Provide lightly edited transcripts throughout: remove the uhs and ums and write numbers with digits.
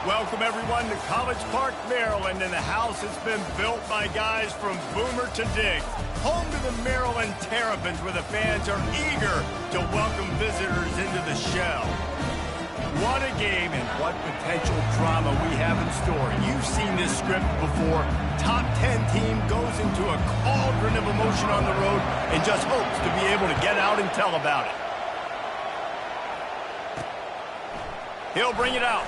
Welcome, everyone, to College Park, Maryland, and the house has been built by guys from Boomer to Diggs. Home to the Maryland Terrapins, where the fans are eager to welcome visitors into the shell. What a game and what potential drama we have in store. You've seen this script before. Top 10 team goes into a cauldron of emotion on the road and just hopes to be able to get out and tell about it. He'll bring it out.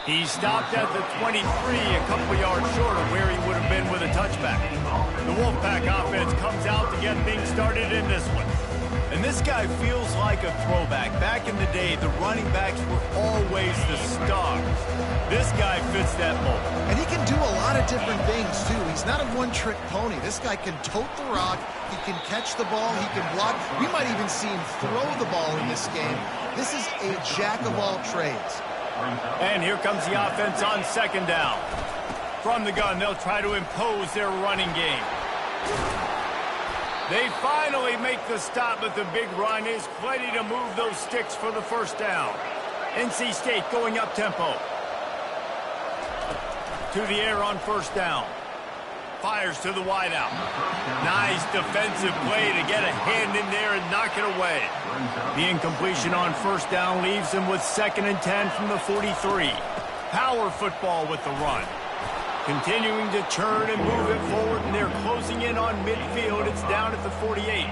He stopped at the 23, a couple yards short of where he would have been with a touchback. The Wolfpack offense comes out to get things started in this one. And this guy feels like a throwback. Back in the day, the running backs were always the stars. This guy fits that mold. And he can do a lot of different things, too. He's not a one-trick pony. This guy can tote the rock. He can catch the ball. He can block. We might even see him throw the ball in this game. This is a jack of all trades. And here comes the offense on second down. From the gun, they'll try to impose their running game. They finally make the stop, but the big run is plenty to move those sticks for the first down. NC State going up tempo. To the air on first down. Fires to the wideout. Nice defensive play to get a hand in there and knock it away. The incompletion on first down leaves him with 2nd and 10 from the 43. Power football with the run. Continuing to turn and move it forward, and they're closing in on midfield. It's down at the 48.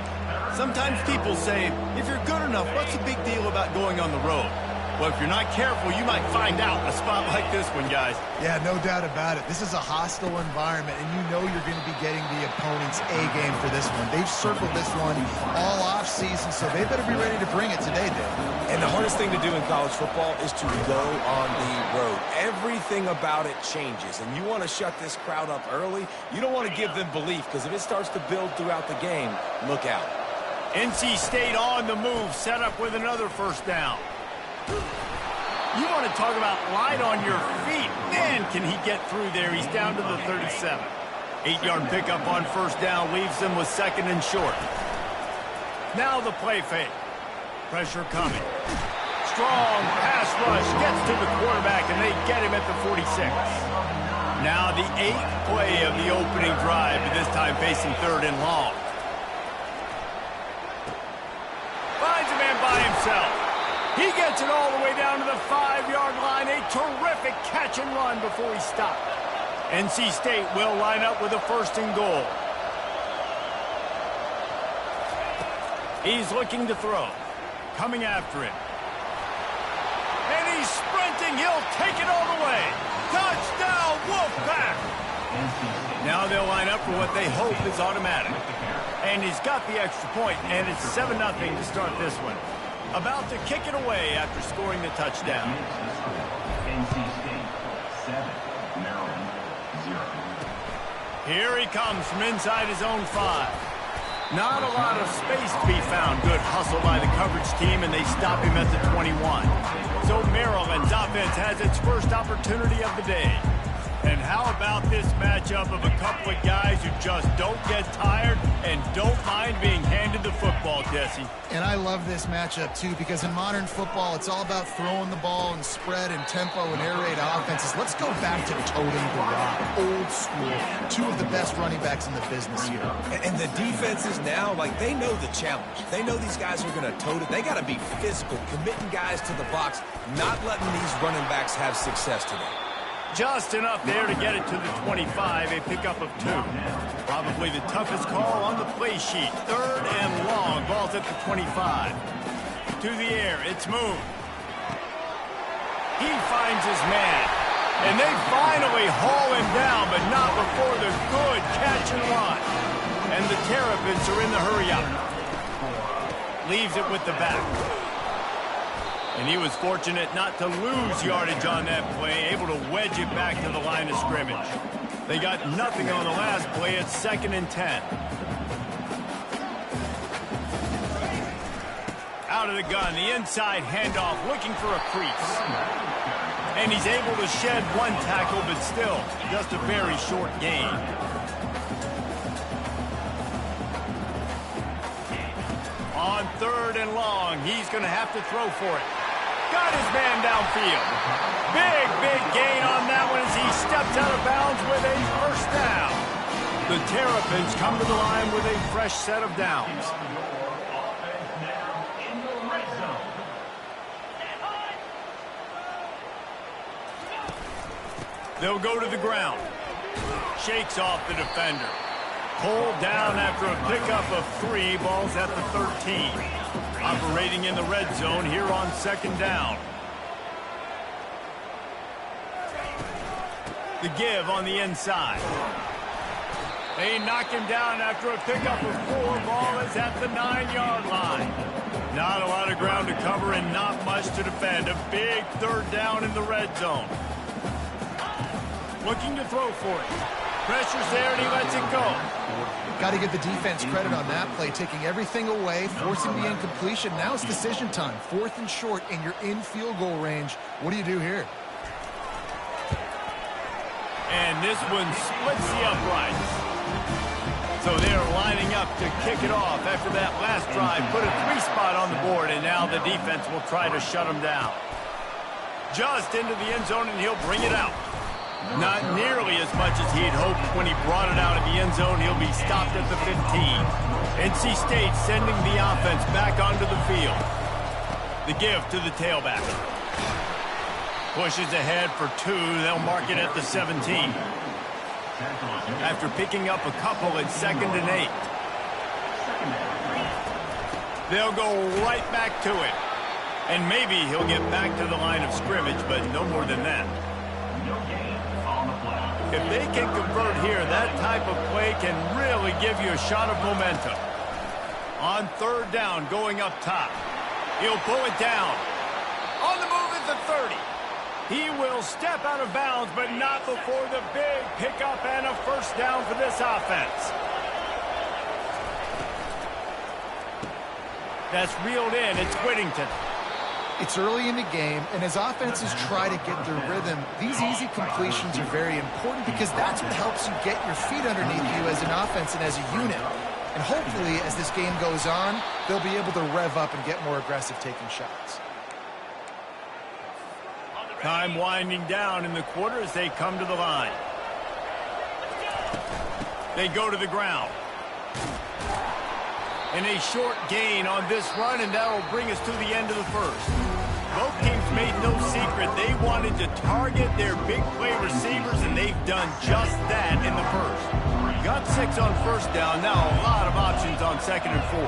Sometimes people say, if you're good enough, what's the big deal about going on the road? Well, if you're not careful, you might find out a spot like this one, guys. Yeah, no doubt about it. This is a hostile environment, and you know you're going to be getting the opponent's A-game for this one. They've circled this one all off-season, so they better be ready to bring it today, Dave. And the hardest thing to do in college football is to go on the road. Everything about it changes, and you want to shut this crowd up early. You don't want to give them belief, because if it starts to build throughout the game, look out. NC State on the move, set up with another first down. You want to talk about light on your feet. Man, can he get through there. He's down to the 37. 8-yard pickup on first down leaves them with 2nd and short. Now the play fake. Pressure coming. Strong pass rush gets to the quarterback, and they get him at the 46. Now the 8th play of the opening drive, and this time facing 3rd and long. Finds a man by himself. He gets it all the way down to the 5-yard line. A terrific catch and run before he stopped. NC State will line up with a 1st and goal. He's looking to throw. Coming after it. And he's sprinting. He'll take it all the way. Touchdown, Wolfpack! Now they'll line up for what they hope is automatic. And he's got the extra point, and it's 7-0 to start this one. About to kick it away after scoring the touchdown. NC State 7, Maryland 0. Here he comes from inside his own 5. Not a lot of space to be found. Good hustle by the coverage team, and they stop him at the 21. So Maryland's offense has its first opportunity of the day. And how about this matchup of a couple of guys who just don't get tired and don't mind being handed the football, Jesse? And I love this matchup, too, because in modern football, it's all about throwing the ball and spread and tempo and air raid offenses. Let's go back to toting the rock. Old school. 2 of the best running backs in the business here. And the defenses now, like, they know the challenge. They know these guys are going to tote it. They got to be physical, committing guys to the box, not letting these running backs have success today. Just enough there to get it to the 25, a pickup of 2. Probably the toughest call on the play sheet. 3rd and long, ball's at the 25. To the air, it's moved. He finds his man. And they finally haul him down, but not before the good catch and run. And the Terrapins are in the hurry-up. Leaves it with the back. And he was fortunate not to lose yardage on that play, able to wedge it back to the line of scrimmage. They got nothing on the last play. It's 2nd and 10. Out of the gun, the inside handoff, looking for a crease. And he's able to shed 1 tackle, but still, just a very short gain. On 3rd and long, he's going to have to throw for it. Got his man downfield. Big gain on that one as he steps out of bounds with a first down. The Terrapins come to the line with a fresh set of downs. They'll go to the ground. Shakes off the defender. Pulled down after a pickup of 3. Ball's at the 13. Operating in the red zone here on second down. The give on the inside. They knock him down after a pickup of 4. Ball is at the 9-yard line. Not a lot of ground to cover and not much to defend. A big third down in the red zone. Looking to throw for it. Pressure's there and he lets it go. Got to give the defense credit on that play, taking everything away, forcing the incompletion. Now it's decision time. 4th and short, and you're in field goal range. What do you do here? And this one splits the uprights. So they're lining up to kick it off after that last drive. Put a 3 spot on the board, and now the defense will try to shut them down. Just into the end zone, and he'll bring it out. Not nearly as much as he had hoped when he brought it out of the end zone. He'll be stopped at the 15. NC State sending the offense back onto the field. The give to the tailback. Pushes ahead for 2. They'll mark it at the 17. After picking up a couple at 2nd and 8. They'll go right back to it. And maybe he'll get back to the line of scrimmage, but no more than that. If they can convert here, that type of play can really give you a shot of momentum. On 3rd down, going up top. He'll pull it down. On the move at the 30. He will step out of bounds, but not before the big pickup and a first down for this offense. That's reeled in. It's Whittington. It's early in the game, and as offenses try to get their rhythm, these easy completions are very important because that's what helps you get your feet underneath you as an offense and as a unit. And hopefully, as this game goes on, they'll be able to rev up and get more aggressive taking shots. Time winding down in the quarter as they come to the line. They go to the ground. And a short gain on this run, and that will bring us to the end of the first. Both teams made no secret. They wanted to target their big play receivers, and they've done just that in the first. Got 6 on first down. Now a lot of options on 2nd and 4.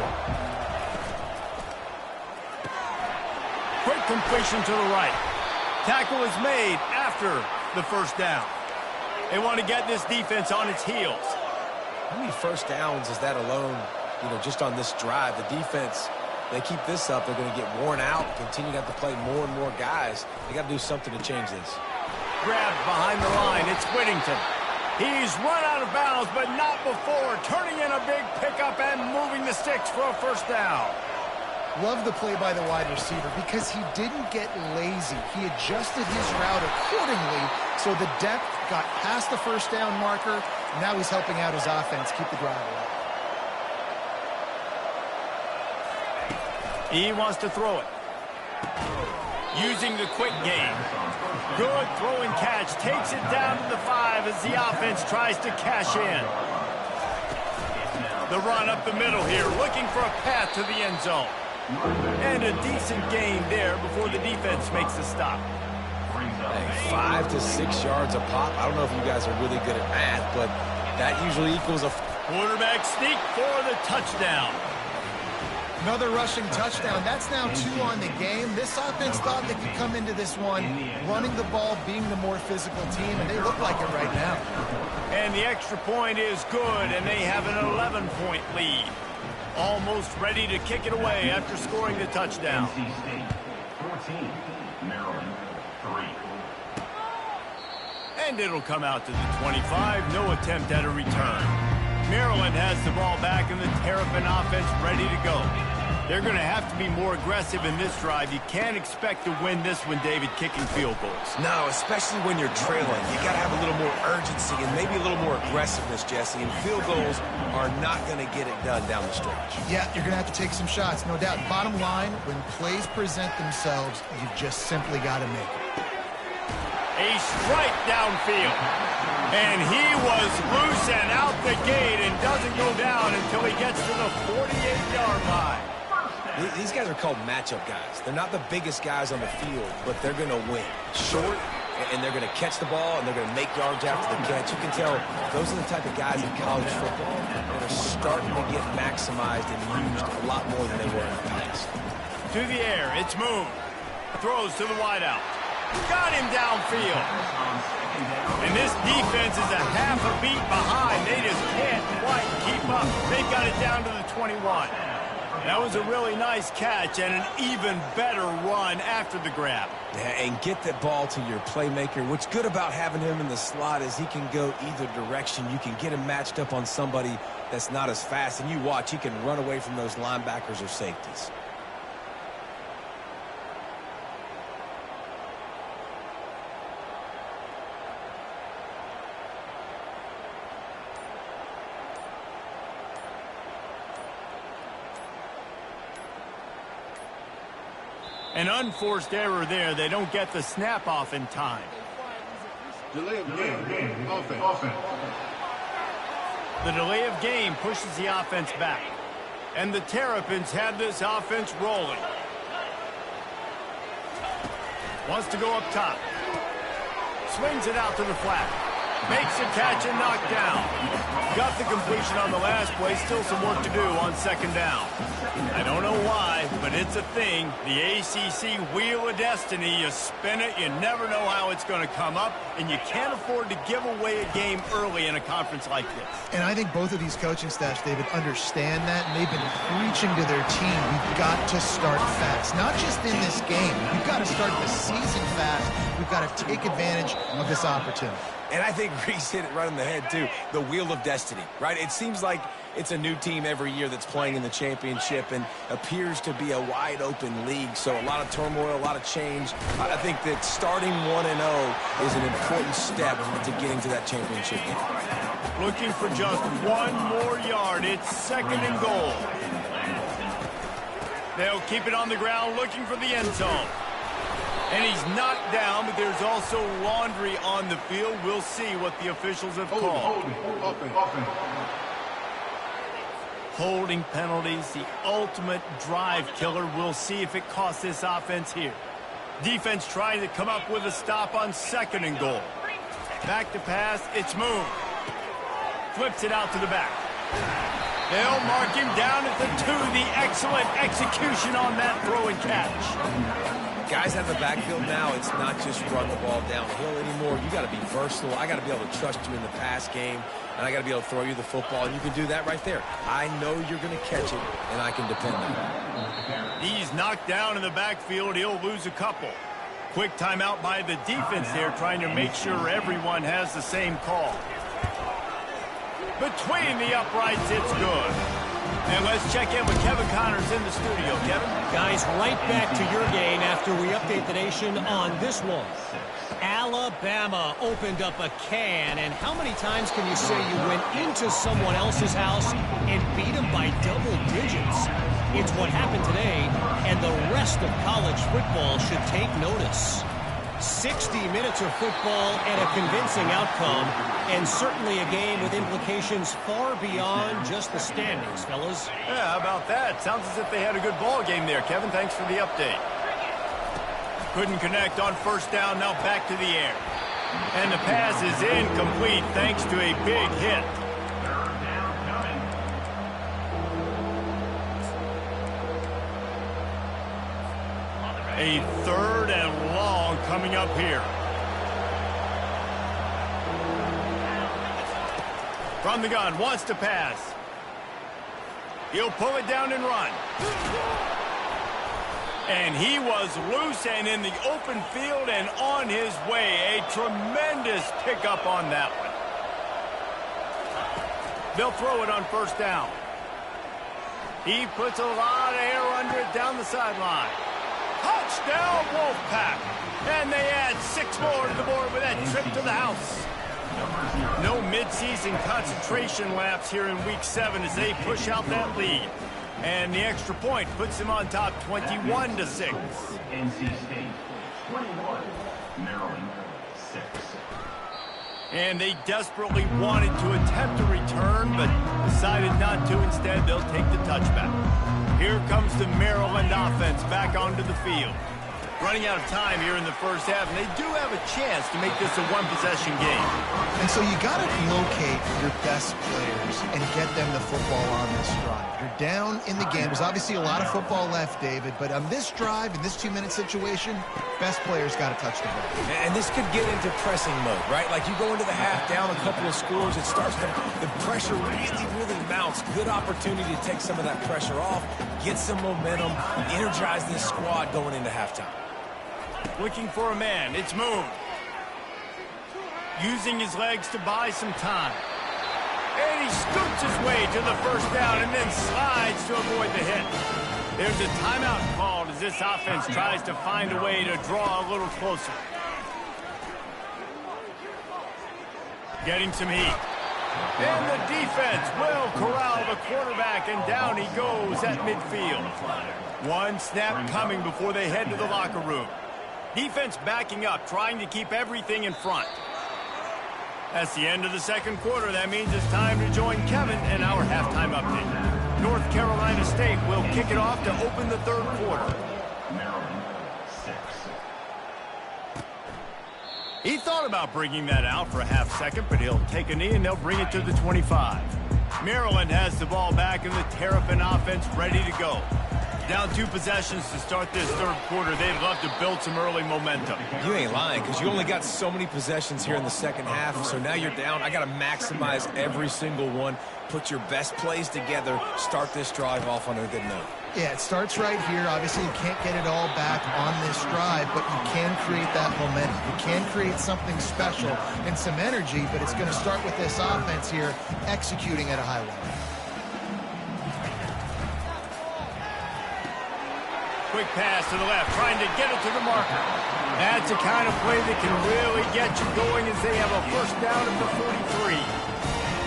Quick completion to the right. Tackle is made after the first down. They want to get this defense on its heels. How many first downs is that alone? Just on this drive, the defense, they keep this up, they're going to get worn out, continue to have to play more and more guys. They got to do something to change this. Grabbed behind the line, it's Whittington. He's run out of bounds, but not before turning in a big pickup and moving the sticks for a first down. Love the play by the wide receiver because he didn't get lazy. He adjusted his route accordingly, so the depth got past the first down marker. Now he's helping out his offense keep the drive alive. He wants to throw it. Using the quick game. Good throw and catch. Takes it down to the 5 as the offense tries to cash in. The run up the middle here, looking for a path to the end zone. And a decent gain there before the defense makes the stop. Hey, 5 to 6 yards a pop. I don't know if you guys are really good at math, but that usually equals a... Quarterback sneak for the touchdown. Another rushing touchdown. That's now 2 on the game. This offense thought they could come into this one running the ball, being the more physical team, and they look like it right now. And the extra point is good, and they have an 11-point lead. Almost ready to kick it away after scoring the touchdown. NC State 14, Maryland 3. And it'll come out to the 25. No attempt at a return. Maryland has the ball back and the Terrapin offense ready to go. They're going to have to be more aggressive in this drive. You can't expect to win this one, David, kicking field goals. No, especially when you're trailing. You got to have a little more urgency and maybe a little more aggressiveness, Jesse. And field goals are not going to get it done down the stretch. Yeah, you're going to have to take some shots, no doubt. Bottom line, when plays present themselves, you just simply got to make it. A strike downfield. And he was loose and out the gate and doesn't go down until he gets to the 48-yard line. These guys are called matchup guys. They're not the biggest guys on the field, but they're going to win. Short, and they're going to catch the ball, and they're going to make yards after the catch. You can tell those are the type of guys in college football that are starting to get maximized and used a lot more than they were in the past. To the air, it's Moon. Throws to the wideout. Got him downfield. And this defense is a half a beat behind. They just can't quite keep up. They've got it down to the 21. That was a really nice catch and an even better run after the grab. Yeah, and get the ball to your playmaker. What's good about having him in the slot is he can go either direction. You can get him matched up on somebody that's not as fast, and you watch, he can run away from those linebackers or safeties. An unforced error there. They don't get the snap off in time. Delay of game. Offense. The delay of game pushes the offense back. And the Terrapins have this offense rolling. Wants to go up top. Swings it out to the flat. Makes a catch and knocked down. Got the completion on the last play. Still some work to do on second down. I don't know why, but it's a thing. The ACC Wheel of Destiny. You spin it, you never know how it's going to come up, and you can't afford to give away a game early in a conference like this. And I think both of these coaching staffs, David, understand that, and they've been preaching to their team, we've got to start fast. Not just in this game. We've got to start the season fast. We've got to take advantage of this opportunity. And I think Reese hit it right on the head, too. The Wheel of Destiny, right? It seems like it's a new team every year that's playing in the championship and appears to be a wide-open league. So a lot of turmoil, a lot of change. I think that starting 1-0 is an important step to getting to that championship game. Looking for just one more yard. It's second and goal. They'll keep it on the ground, looking for the end zone. And he's knocked down, but there's also laundry on the field. We'll see what the officials have called. Holding penalties, the ultimate drive killer. We'll see if it costs this offense here. Defense trying to come up with a stop on second and goal. Back to pass, it's Moon. Flips it out to the back. They'll mark him down at the 2. The excellent execution on that throw and catch. Guys out of the backfield now, it's not just run the ball downhill anymore. You got to be versatile. I got to be able to trust you in the pass game, and I got to be able to throw you the football, and you can do that right there. I know you're going to catch it, and I can depend on it. He's knocked down in the backfield. He'll lose a couple. Quick timeout by the defense there, trying to make sure everyone has the same call. Between the uprights, it's good. And let's check in with Kevin Connors in the studio. Kevin? Guys, right back to your game after we update the nation on this one. Alabama opened up a can, and how many times can you say you went into someone else's house and beat them by double digits? It's what happened today, and the rest of college football should take notice. 60 minutes of football and a convincing outcome, and certainly a game with implications far beyond just the standings, fellas. Yeah, how about that? Sounds as if they had a good ball game there, Kevin. Thanks for the update. Couldn't connect on first down, now back to the air. And the pass is incomplete thanks to a big hit. A third and long coming up here. From the gun, wants to pass. He'll pull it down and run. And he was loose and in the open field and on his way. A tremendous pickup on that one. They'll throw it on first down. He puts a lot of air under it down the sideline. Touchdown, Wolfpack. And they add 6 more to the board with that trip to the house. No midseason concentration lapse here in Week 7 as they push out that lead. And the extra point puts them on top 21-6. NC State 21, Maryland 6. And they desperately wanted to attempt a return, but decided not to. Instead, they'll take the touchback. Here comes the Maryland offense back onto the field. Running out of time here in the first half, and they do have a chance to make this a one-possession game. And so you got to locate your best players and get them the football on this drive. You're down in the game. There's obviously a lot of football left, David, but on this drive, in this 2-minute situation, best players got to touch the ball. And this could get into pressing mode, right? Like you go into the half down a couple of scores, it starts to, the pressure really mounts. Good opportunity to take some of that pressure off, get some momentum, energize this squad going into halftime. Looking for a man. It's Moon. Using his legs to buy some time. And he scoots his way to the first down and then slides to avoid the hit. There's a timeout called as this offense tries to find a way to draw a little closer. Getting some heat. And the defense will corral the quarterback, and down he goes at midfield. One snap coming before they head to the locker room. Defense backing up, trying to keep everything in front. That's the end of the second quarter. That means it's time to join Kevin in our halftime update. North Carolina State will kick it off to open the third quarter. Maryland 6. He thought about bringing that out for a half second, but he'll take a knee and they'll bring it to the 25. Maryland has the ball back and the Terrapin offense ready to go. Down 2 possessions to start this third quarter. They'd love to build some early momentum. You ain't lying, because you only got so many possessions here in the second half, so now you're down. I got to maximize every single one, put your best plays together, start this drive off on a good note. Yeah, it starts right here. Obviously, you can't get it all back on this drive, but you can create that momentum. You can create something special and some energy, but it's going to start with this offense here executing at a high level. Quick pass to the left, trying to get it to the marker. That's the kind of play that can really get you going as they have a first down at the 43.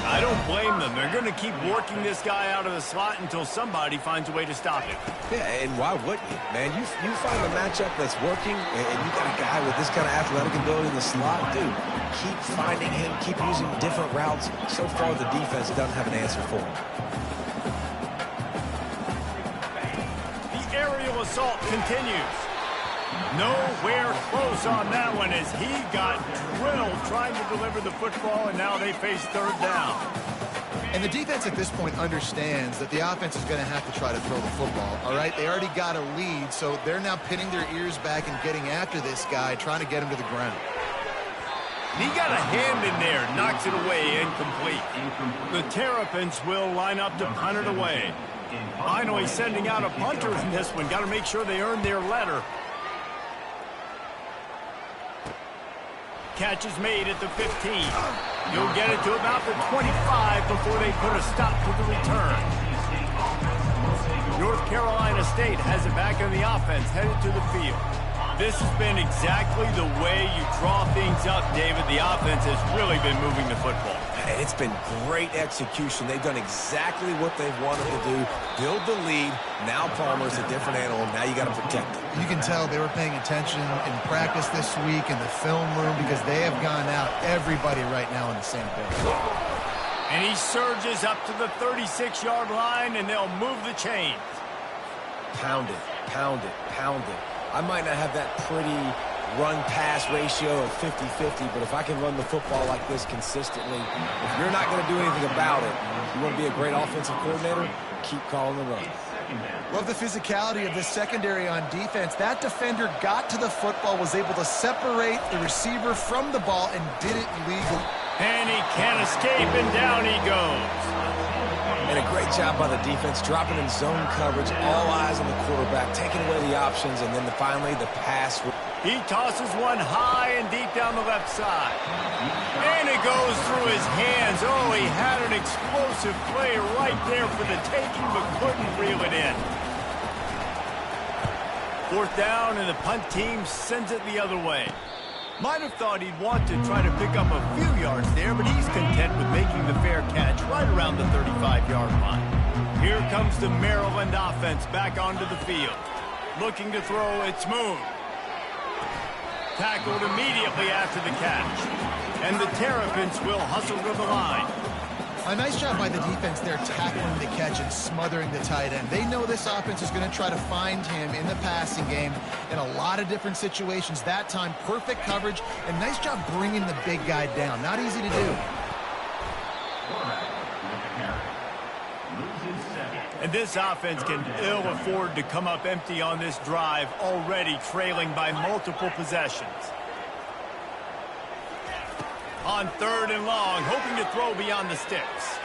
I don't blame them. They're going to keep working this guy out of the slot until somebody finds a way to stop him. Yeah, and why wouldn't you, man? You find a matchup that's working, and you got a guy with this kind of athletic ability in the slot, dude. Keep finding him, keep using different routes. So far, the defense doesn't have an answer for him. Assault continues. Nowhere close on that one as he got drilled trying to deliver the football, and now they face third down. And the defense at this point understands that the offense is going to have to try to throw the football, all right? They already got a lead, so they're now pinning their ears back and getting after this guy, trying to get him to the ground. He got a hand in there, knocks it away, incomplete. The Terrapins will line up to punt it away. Finally sending out a punter in this one. Got to make sure they earn their letter. Catch is made at the 15. You'll get it to about the 25 before they put a stop to the return. North Carolina State has it back in the offense, headed to the field. This has been exactly the way you draw things up, David. The offense has really been moving the football. It's been great execution. They've done exactly what they've wanted to do. Build the lead. Now Palmer's a different animal. Now you got to protect it. You can tell they were paying attention in practice this week in the film room because they have gone out, everybody right now on the same page. And he surges up to the 36-yard line, and they'll move the chains. Pound it, pound it, pound it. I might not have that pretty run-pass ratio of 50-50, but if I can run the football like this consistently, if you're not going to do anything about it, you want to be a great offensive coordinator, keep calling the run. Love the physicality of this secondary on defense. That defender got to the football, was able to separate the receiver from the ball, and did it legally. And he can't escape, and down he goes. And a great job by the defense, dropping in zone coverage, all eyes on the quarterback, taking away the options, and then finally the pass. He tosses one high and deep down the left side. And it goes through his hands. Oh, he had an explosive play right there for the taking, but couldn't reel it in. 4th down, and the punt team sends it the other way. Might have thought he'd want to try to pick up a few yards there, but he's content with making the fair catch right around the 35-yard line. Here comes the Maryland offense back onto the field. Looking to throw, it's Moon. Tackled immediately after the catch. And the Terrapins will hustle to the line. A nice job by the defense there tackling the catch and smothering the tight end. They know this offense is going to try to find him in the passing game in a lot of different situations. That time, perfect coverage, and nice job bringing the big guy down. Not easy to do. And this offense can ill afford to come up empty on this drive, already trailing by multiple possessions. On 3rd and long, hoping to throw beyond the sticks.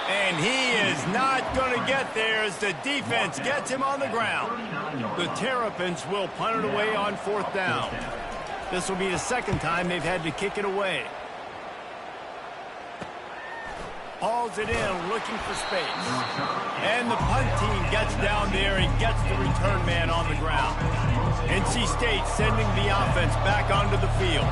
And he is not going to get there as the defense gets him on the ground. The Terrapins will punt it away on 4th down. This will be the 2nd time they've had to kick it away. Hauls it in, looking for space. And the punt team gets down there and gets the return man on the ground. NC State sending the offense back onto the field.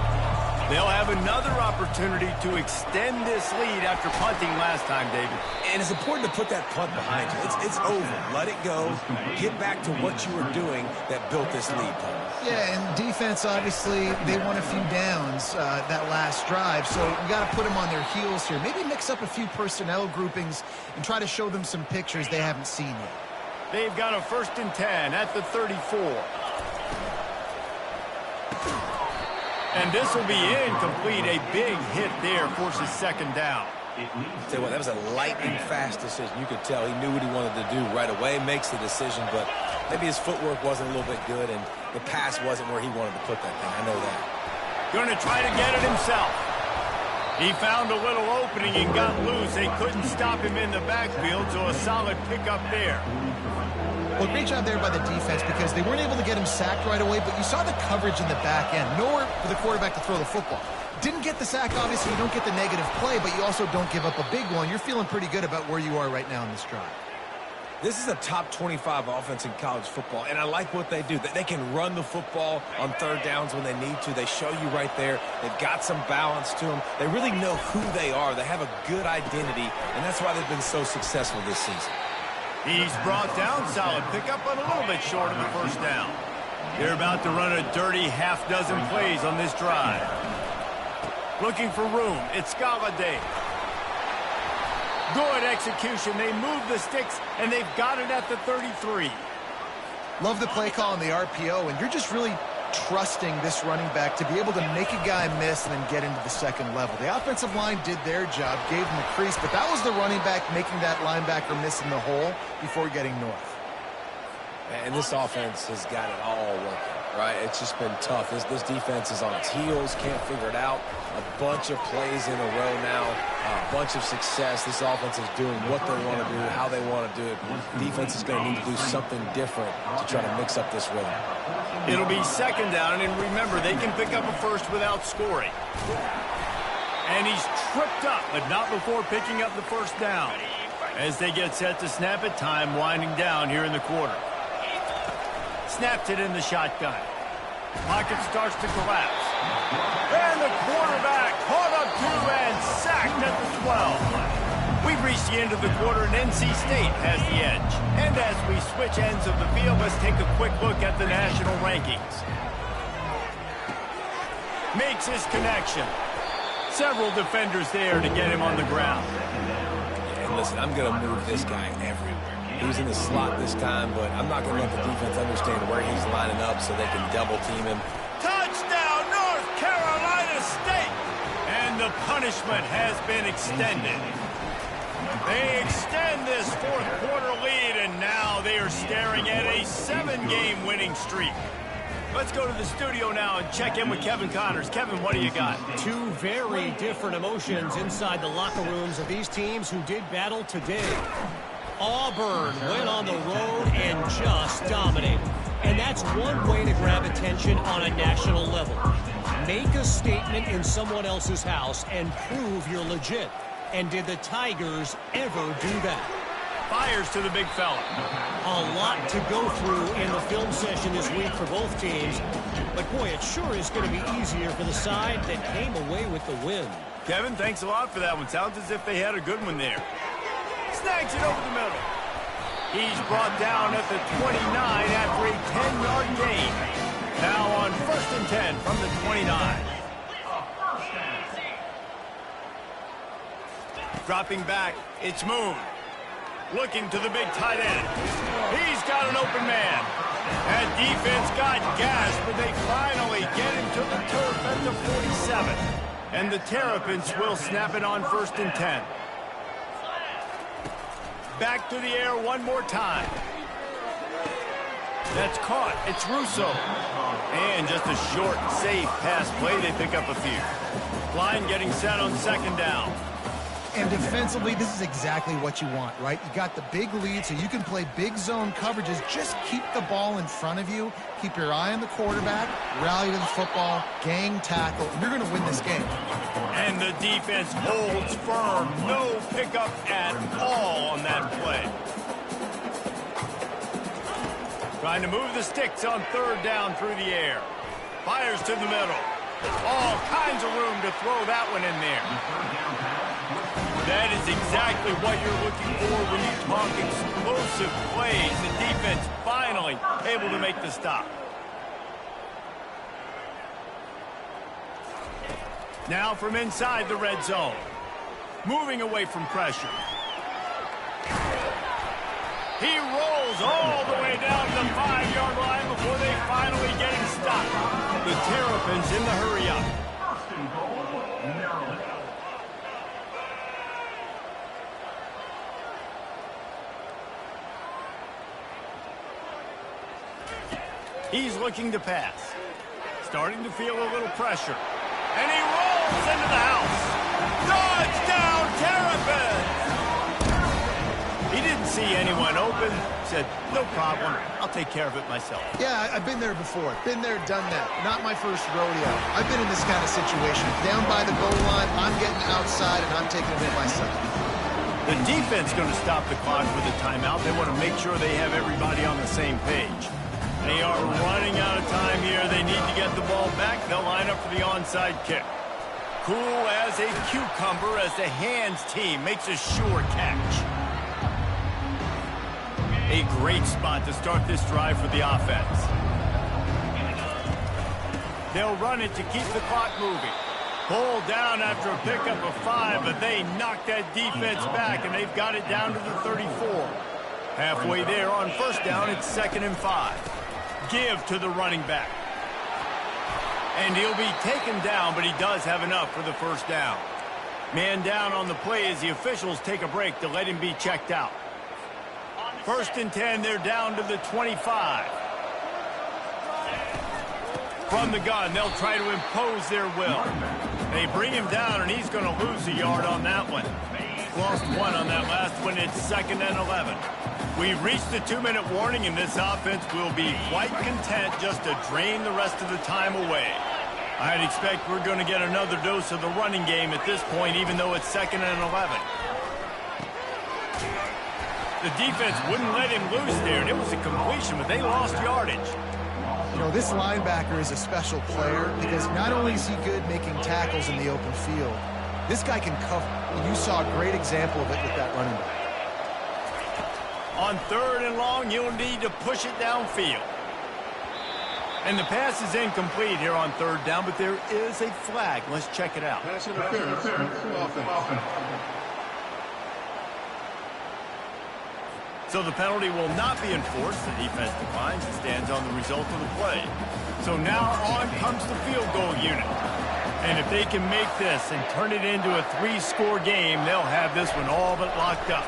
They'll have another opportunity to extend this lead after punting last time, David. And it's important to put that punt behind you. It's over. Let it go. Get back to what you were doing that built this lead. Yeah, and defense, obviously, they won a few downs that last drive, so you got to put them on their heels here. Maybe mix up a few personnel groupings and try to show them some pictures they haven't seen yet. They've got a 1st and 10 at the 34. And this will be incomplete. A big hit there forces 2nd down. Tell you what, that was a lightning fast decision. You could tell he knew what he wanted to do right away, makes the decision, but maybe his footwork wasn't a little bit good, and the pass wasn't where he wanted to put that thing. I know that. Going to try to get it himself. He found a little opening and got loose. They couldn't stop him in the backfield, so a solid pickup there. Well, great job there by the defense because they weren't able to get him sacked right away, but you saw the coverage in the back end. Nowhere for the quarterback to throw the football. Didn't get the sack, obviously. You don't get the negative play, but you also don't give up a big one. You're feeling pretty good about where you are right now in this drive. This is a top 25 offense in college football, and I like what they do. They can run the football on 3rd downs when they need to. They show you right there. They've got some balance to them. They really know who they are. They have a good identity, and that's why they've been so successful this season. He's brought down, solid pickup, but a little bit short of the 1st down. They're about to run a dirty half-dozen plays on this drive. Looking for room, it's Galladay. Good execution. They move the sticks, and they've got it at the 33. Love the play call on the RPO, and you're just really trusting this running back to be able to make a guy miss and then get into the 2nd level. The offensive line did their job, gave him a crease, but that was the running back making that linebacker miss in the hole before getting north. And this offense has got it all working, right? It's just been tough. This defense is on its heels, can't figure it out. A bunch of plays in a row now, a bunch of success. This offense is doing what they want to do, how they want to do it. Defense is going to need to do something different to try to mix up this rhythm. It'll be 2nd down, and remember, they can pick up a first without scoring. And he's tripped up, but not before picking up the 1st down. As they get set to snap it, time winding down here in the quarter. Snapped it in the shotgun. Pocket starts to collapse. And the quarterback caught up to and sacked at the 12. We've reached the end of the quarter, and NC State has the edge. And as we switch ends of the field, let's take a quick look at the national rankings. Makes his connection. Several defenders there to get him on the ground. And listen, I'm going to move this guy everywhere. He's in the slot this time, but I'm not going to let the defense understand where he's lining up so they can double team him. Touchdown, North Carolina State! And the punishment has been extended. They extend this 4th quarter lead, and now they are staring at a 7-game winning streak. Let's go to the studio now and check in with Kevin Connors. Kevin, what do you got? Two very different emotions inside the locker rooms of these teams who did battle today. Auburn went on the road and just dominated. And that's one way to grab attention on a national level. Make a statement in someone else's house and prove you're legit. And did the Tigers ever do that? Fires to the big fella. A lot to go through in the film session this week for both teams. But, boy, it sure is going to be easier for the side that came away with the win. Kevin, thanks a lot for that one. Sounds as if they had a good one there. Snags it over the middle. He's brought down at the 29 after a 10-yard gain. Now on 1st and 10 from the 29. Dropping back, it's Moon. Looking to the big tight end. He's got an open man. And defense got gas, but they finally get him to the turf at the 47. And the Terrapins will snap it on 1st and 10. Back to the air one more time. That's caught. It's Russo. And just a short, safe pass play. They pick up a few. Line getting set on 2nd down. And defensively, this is exactly what you want, right? You got the big lead, so you can play big zone coverages. Just keep the ball in front of you. Keep your eye on the quarterback. Rally to the football. Gang tackle. You're going to win this game. And the defense holds firm. No pickup at all on that play. Trying to move the sticks on 3rd down through the air. Fires to the middle. All kinds of room to throw that one in there. That is exactly what you're looking for when you talk explosive plays. The defense finally able to make the stop. Now from inside the red zone. Moving away from pressure. He rolls all the way down to the 5-yard line before they finally get him stopped. The Terrapins in the hurry up. First and goal, Maryland. He's looking to pass. Starting to feel a little pressure. And he rolls into the house. Touchdown, Terrapins! He didn't see anyone open. Said, no problem. I'll take care of it myself. Yeah, I've been there before. Been there, done that. Not my first rodeo. I've been in this kind of situation. Down by the goal line, I'm getting outside, and I'm taking a hit myself. The defense going to stop the clock with a timeout. They want to make sure they have everybody on the same page. They are running out of time here. They need to get the ball back. They'll line up for the onside kick. Cool as a cucumber as the hands team makes a sure catch. A great spot to start this drive for the offense. They'll run it to keep the clock moving. Pulled down after a pickup of 5, but they knock that defense back, and they've got it down to the 34. Halfway there on 1st down, it's 2nd and 5. Give to the running back. And he'll be taken down, but he does have enough for the 1st down. Man down on the play as the officials take a break to let him be checked out. 1st and 10, they're down to the 25. From the gun, they'll try to impose their will. They bring him down, and he's going to lose a yard on that one. Lost 1 on that last one. It's 2nd and 11. We've reached the 2-minute warning, and this offense will be quite content just to drain the rest of the time away. I'd expect we're going to get another dose of the running game at this point, even though it's 2nd and 11. The defense wouldn't let him loose there, and it was a completion, but they lost yardage. You know, this linebacker is a special player because not only is he good making tackles in the open field, this guy can cover. And you saw a great example of it with that running back. On 3rd and long, you'll need to push it downfield. And the pass is incomplete here on 3rd down, but there is a flag. Let's check it out. Pass interference. Offense. So the penalty will not be enforced. The defense declines and stands on the result of the play. So now on comes the field goal unit. And if they can make this and turn it into a 3-score game, they'll have this one all but locked up.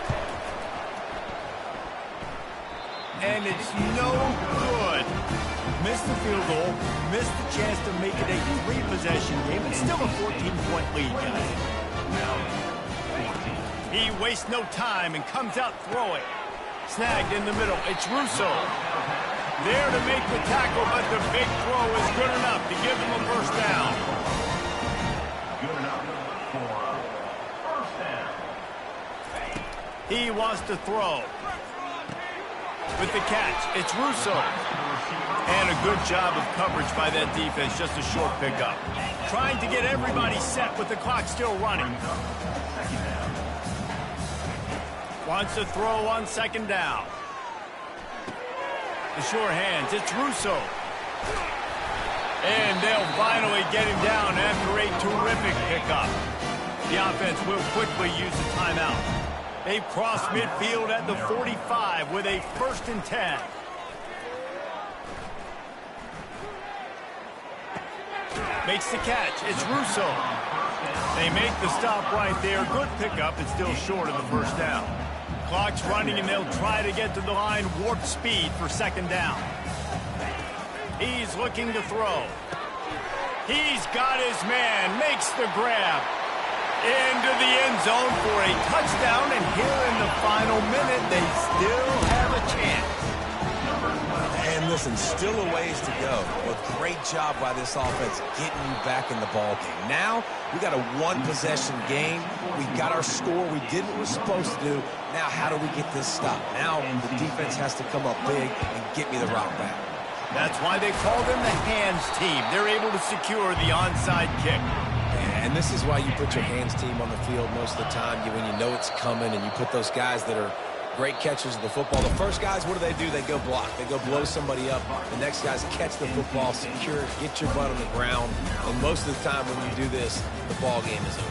And it's no good. Missed the field goal, missed the chance to make it a 3-possession game. It's still a 14-point lead, guys. He wastes no time and comes out throwing. Snagged in the middle. It's Russo. There to make the tackle, but the big throw is good enough to give them a 1st down. Good enough for 1st down. He wants to throw. With the catch, it's Russo. And a good job of coverage by that defense, just a short pickup. Trying to get everybody set with the clock still running. Wants to throw on second down. The sure hands, it's Russo. And they'll finally get him down after a terrific pickup. The offense will quickly use a timeout. They've crossed midfield at the 45 with a 1st and 10. Makes the catch. It's Russo. They make the stop right there. Good pickup. It's still short of the 1st down. Clock's running, and they'll try to get to the line warp speed for 2nd down. He's looking to throw. He's got his man. Makes the grab. Into the end zone for a touchdown, and here in the final minute, they still have a chance. And listen, still a ways to go, but great job by this offense getting you back in the ball game. Now, we got a one-possession game. We got our score. We did what we're supposed to do. Now, how do we get this stop? Now, the defense has to come up big and get me the rock back. That's why they call them the hands team. They're able to secure the onside kick. And this is why you put your hands team on the field most of the time when you know it's coming, and you put those guys that are great catchers of the football. The first guys, what do? They go block. They go blow somebody up. The next guys catch the football, secure it, get your butt on the ground. And most of the time when you do this, the ball game is over.